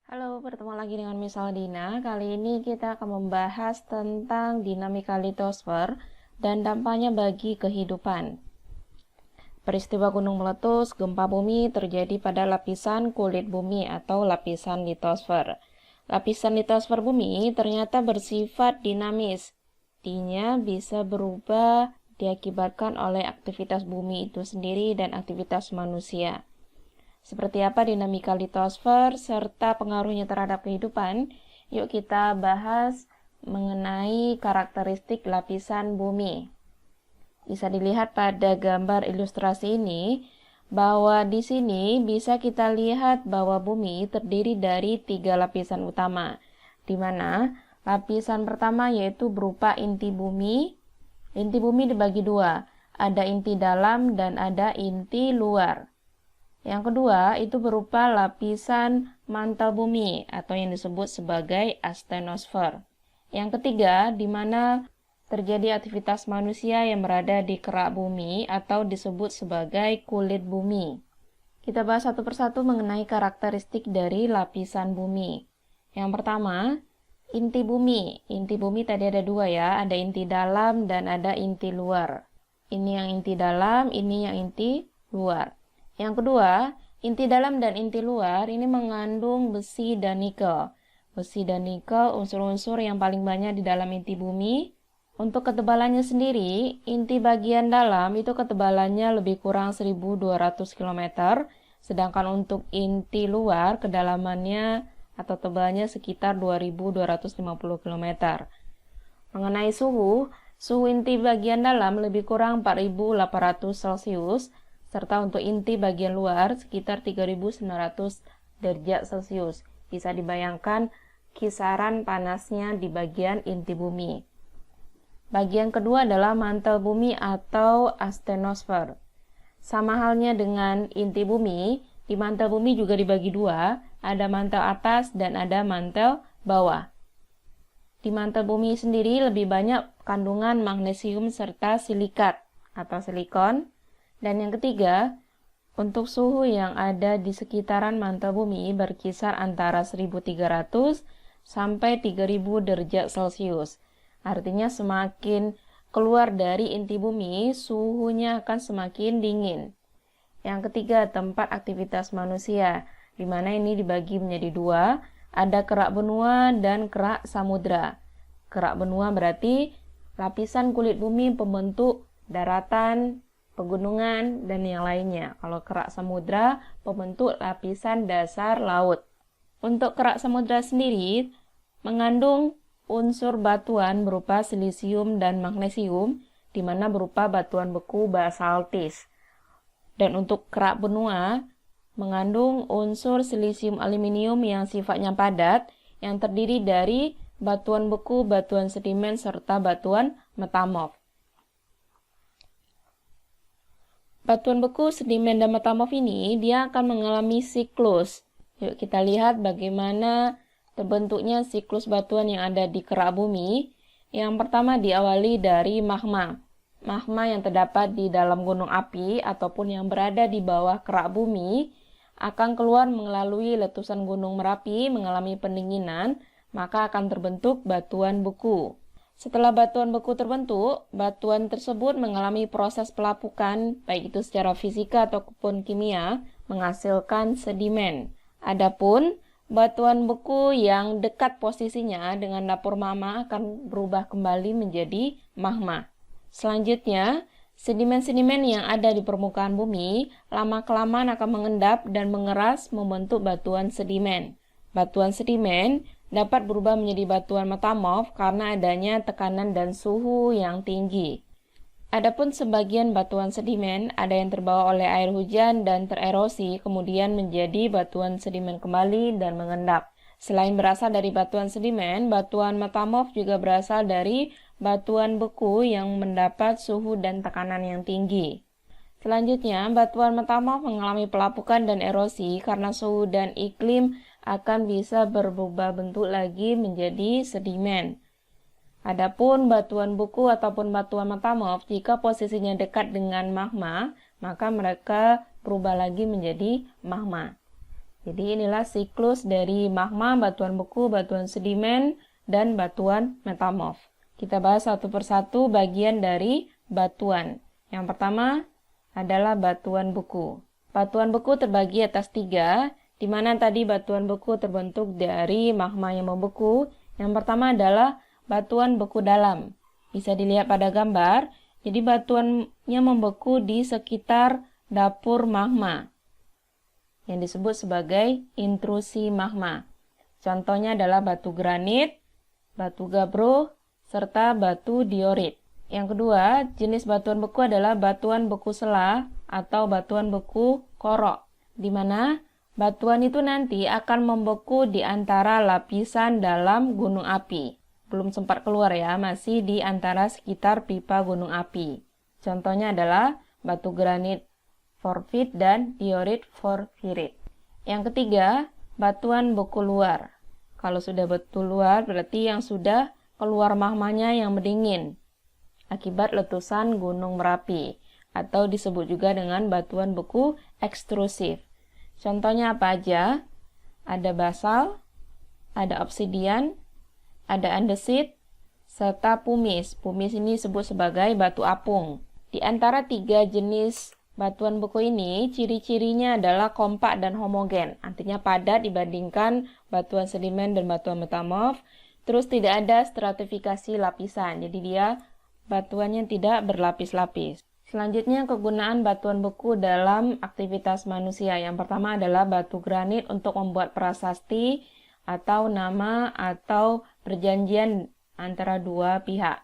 Halo, bertemu lagi dengan Miss Aldina. Kali ini kita akan membahas tentang dinamika litosfer dan dampaknya bagi kehidupan. Peristiwa gunung meletus, gempa bumi terjadi pada lapisan kulit bumi atau lapisan litosfer. Lapisan litosfer bumi ternyata bersifat dinamis. Artinya bisa berubah diakibatkan oleh aktivitas bumi itu sendiri dan aktivitas manusia. Seperti apa dinamika litosfer serta pengaruhnya terhadap kehidupan? Yuk kita bahas mengenai karakteristik lapisan bumi. Bisa dilihat pada gambar ilustrasi ini bahwa di sini bisa kita lihat bahwa bumi terdiri dari 3 lapisan utama, di mana lapisan pertama yaitu berupa inti bumi. Inti bumi dibagi dua, ada inti dalam dan ada inti luar. Yang kedua itu berupa lapisan mantel bumi atau yang disebut sebagai astenosfer. Yang ketiga, di mana terjadi aktivitas manusia yang berada di kerak bumi atau disebut sebagai kulit bumi. Kita bahas satu persatu mengenai karakteristik dari lapisan bumi. Yang pertama, inti bumi. Inti bumi tadi ada dua ya, ada inti dalam dan ada inti luar. Ini yang inti dalam, ini yang inti luar. Yang kedua, inti dalam dan inti luar ini mengandung besi dan nikel. Besi dan nikel unsur-unsur yang paling banyak di dalam inti bumi. Untuk ketebalannya sendiri, inti bagian dalam itu ketebalannya lebih kurang 1200 km, sedangkan untuk inti luar kedalamannya atau tebalnya sekitar 2250 km. Mengenai suhu inti bagian dalam lebih kurang 4800 Celcius, serta untuk inti bagian luar sekitar 3900 derajat Celcius. Bisa dibayangkan kisaran panasnya di bagian inti bumi. Bagian kedua adalah mantel bumi atau astenosfer. Sama halnya dengan inti bumi, di mantel bumi juga dibagi dua, ada mantel atas dan ada mantel bawah. Di mantel bumi sendiri lebih banyak kandungan magnesium serta silikat atau silikon. Dan yang ketiga, untuk suhu yang ada di sekitaran mantel bumi berkisar antara 1300 sampai 3000 derajat Celcius. Artinya semakin keluar dari inti bumi, suhunya akan semakin dingin. Yang ketiga, tempat aktivitas manusia, di mana ini dibagi menjadi dua, ada kerak benua dan kerak samudra. Kerak benua berarti lapisan kulit bumi pembentuk daratan, pegunungan, dan yang lainnya. Kalau kerak samudra, pembentuk lapisan dasar laut. Untuk kerak samudra sendiri, mengandung unsur batuan berupa silisium dan magnesium, di mana berupa batuan beku basaltis. Dan untuk kerak benua, mengandung unsur silisium aluminium yang sifatnya padat, yang terdiri dari batuan beku, batuan sedimen, serta batuan metamorf. Batuan beku, sedimen, dan metamorf ini dia akan mengalami siklus. Yuk kita lihat bagaimana terbentuknya siklus batuan yang ada di kerak bumi. Yang pertama diawali dari magma. Magma yang terdapat di dalam gunung api ataupun yang berada di bawah kerak bumi akan keluar melalui letusan gunung Merapi mengalami pendinginan, maka akan terbentuk batuan beku. Setelah batuan beku terbentuk, batuan tersebut mengalami proses pelapukan, baik itu secara fisika ataupun kimia, menghasilkan sedimen. Adapun batuan beku yang dekat posisinya dengan dapur magma akan berubah kembali menjadi magma. Selanjutnya, sedimen-sedimen yang ada di permukaan bumi lama-kelamaan akan mengendap dan mengeras membentuk batuan sedimen. Batuan sedimen dapat berubah menjadi batuan metamorf karena adanya tekanan dan suhu yang tinggi. Adapun sebagian batuan sedimen ada yang terbawa oleh air hujan dan tererosi kemudian menjadi batuan sedimen kembali dan mengendap. Selain berasal dari batuan sedimen, batuan metamorf juga berasal dari batuan beku yang mendapat suhu dan tekanan yang tinggi. Selanjutnya, batuan metamorf mengalami pelapukan dan erosi karena suhu dan iklim akan bisa berubah bentuk lagi menjadi sedimen. Adapun batuan beku ataupun batuan metamorf, jika posisinya dekat dengan magma, maka mereka berubah lagi menjadi magma. Jadi inilah siklus dari magma, batuan beku, batuan sedimen, dan batuan metamorf. Kita bahas satu persatu bagian dari batuan. Yang pertama adalah batuan beku. Batuan beku terbagi atas 3, di mana tadi batuan beku terbentuk dari magma yang membeku. Yang pertama adalah batuan beku dalam. Bisa dilihat pada gambar, jadi batuannya membeku di sekitar dapur magma, yang disebut sebagai intrusi magma. Contohnya adalah batu granit, batu gabbro, serta batu diorit. Yang kedua, jenis batuan beku adalah batuan beku selah atau batuan beku korok, di mana batuan itu nanti akan membeku di antara lapisan dalam gunung api. Belum sempat keluar ya, masih di antara sekitar pipa gunung api. Contohnya adalah batu granit porfit dan diorit porfirit. Yang ketiga, batuan beku luar. Kalau sudah beku luar berarti yang sudah keluar magmanya yang mendingin akibat letusan Gunung Merapi, atau disebut juga dengan batuan beku ekstrusif. Contohnya apa aja? Ada basal, ada obsidian, ada andesit, serta pumice. Pumice ini disebut sebagai batu apung. Di antara 3 jenis batuan beku ini, ciri-cirinya adalah kompak dan homogen, artinya padat dibandingkan batuan sedimen dan batuan metamorf. Terus tidak ada stratifikasi lapisan, jadi dia batuannya tidak berlapis-lapis. Selanjutnya, kegunaan batuan beku dalam aktivitas manusia. Yang pertama adalah batu granit untuk membuat prasasti atau nama atau perjanjian antara dua pihak.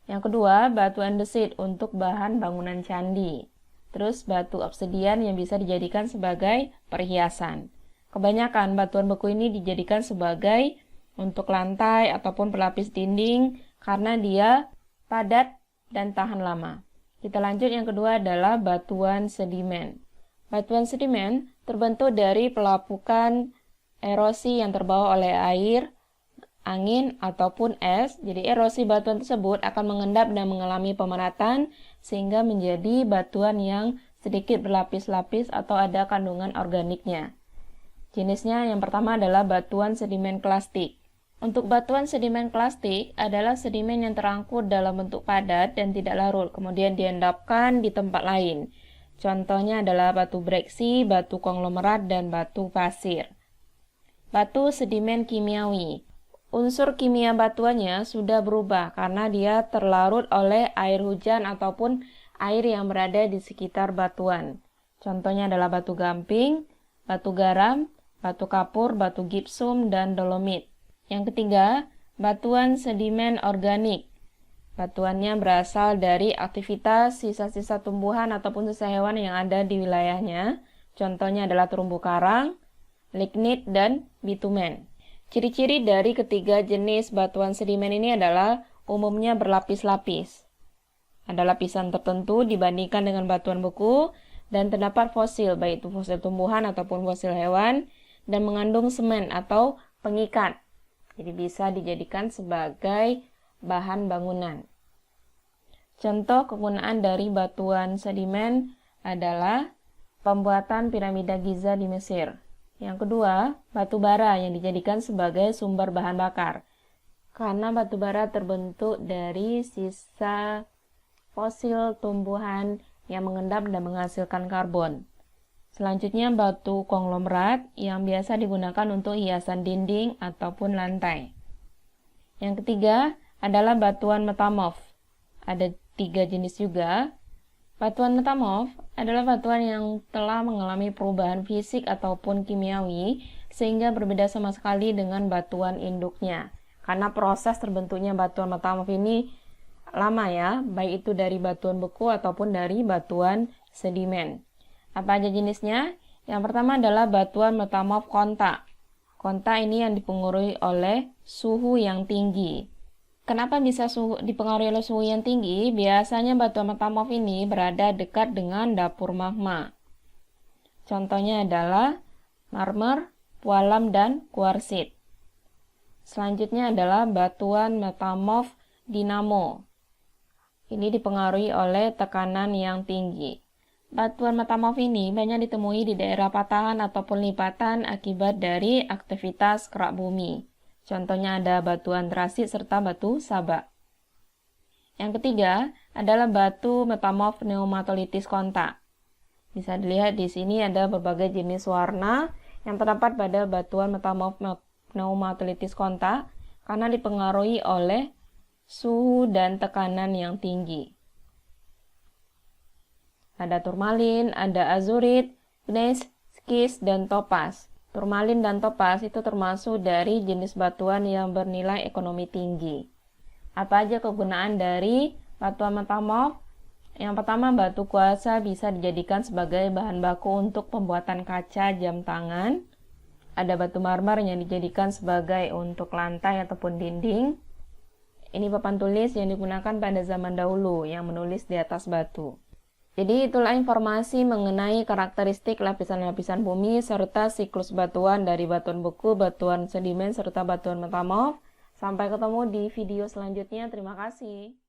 Yang kedua, batu andesit untuk bahan bangunan candi. Terus batu obsidian yang bisa dijadikan sebagai perhiasan. Kebanyakan batuan beku ini dijadikan sebagai untuk lantai ataupun pelapis dinding karena dia padat dan tahan lama. Kita lanjut, yang kedua adalah batuan sedimen. Batuan sedimen terbentuk dari pelapukan erosi yang terbawa oleh air, angin, ataupun es. Jadi erosi batuan tersebut akan mengendap dan mengalami pemeratan sehingga menjadi batuan yang sedikit berlapis-lapis atau ada kandungan organiknya. Jenisnya yang pertama adalah batuan sedimen klastik. Untuk batuan sedimen klastik adalah sedimen yang terangkut dalam bentuk padat dan tidak larut, kemudian diendapkan di tempat lain. Contohnya adalah batu breksi, batu konglomerat, dan batu pasir. Batu sedimen kimiawi. Unsur kimia batuannya sudah berubah karena dia terlarut oleh air hujan ataupun air yang berada di sekitar batuan. Contohnya adalah batu gamping, batu garam, batu kapur, batu gipsum, dan dolomit. Yang ketiga, batuan sedimen organik. Batuannya berasal dari aktivitas sisa-sisa tumbuhan ataupun sisa hewan yang ada di wilayahnya. Contohnya adalah terumbu karang, lignit, dan bitumen. Ciri-ciri dari ketiga jenis batuan sedimen ini adalah umumnya berlapis-lapis. Ada lapisan tertentu dibandingkan dengan batuan beku dan terdapat fosil, baik itu fosil tumbuhan ataupun fosil hewan, dan mengandung semen atau pengikat. Jadi bisa dijadikan sebagai bahan bangunan. Contoh kegunaan dari batuan sedimen adalah pembuatan piramida Giza di Mesir. Yang kedua, batu bara yang dijadikan sebagai sumber bahan bakar. Karena batu bara terbentuk dari sisa fosil tumbuhan yang mengendap dan menghasilkan karbon. Selanjutnya, batu konglomerat yang biasa digunakan untuk hiasan dinding ataupun lantai. Yang ketiga adalah batuan metamorf. Ada 3 jenis juga. Batuan metamorf adalah batuan yang telah mengalami perubahan fisik ataupun kimiawi sehingga berbeda sama sekali dengan batuan induknya. Karena proses terbentuknya batuan metamorf ini lama ya, baik itu dari batuan beku ataupun dari batuan sedimen. Apa aja jenisnya? Yang pertama adalah batuan metamorf kontak. Kontak ini yang dipengaruhi oleh suhu yang tinggi. Kenapa bisa dipengaruhi oleh suhu yang tinggi? Biasanya batuan metamorf ini berada dekat dengan dapur magma. Contohnya adalah marmer, pualam, dan kuarsit. Selanjutnya adalah batuan metamorf dinamo. Ini dipengaruhi oleh tekanan yang tinggi. Batuan metamorf ini banyak ditemui di daerah patahan ataupun lipatan akibat dari aktivitas kerak bumi. Contohnya ada batu antrasit serta batu sabak. Yang ketiga adalah batu metamorf pneumatolitis kontak. Bisa dilihat di sini ada berbagai jenis warna yang terdapat pada batuan metamorf pneumatolitis kontak karena dipengaruhi oleh suhu dan tekanan yang tinggi. Ada turmalin, ada azurit, gneiss, skis, dan topas. Turmalin dan topas itu termasuk dari jenis batuan yang bernilai ekonomi tinggi. Apa aja kegunaan dari batuan metamorf? Yang pertama, batu kuarsa bisa dijadikan sebagai bahan baku untuk pembuatan kaca jam tangan. Ada batu marmer yang dijadikan sebagai untuk lantai ataupun dinding. Ini papan tulis yang digunakan pada zaman dahulu yang menulis di atas batu. Jadi itulah informasi mengenai karakteristik lapisan-lapisan bumi serta siklus batuan dari batuan beku, batuan sedimen, serta batuan metamorf. Sampai ketemu di video selanjutnya. Terima kasih.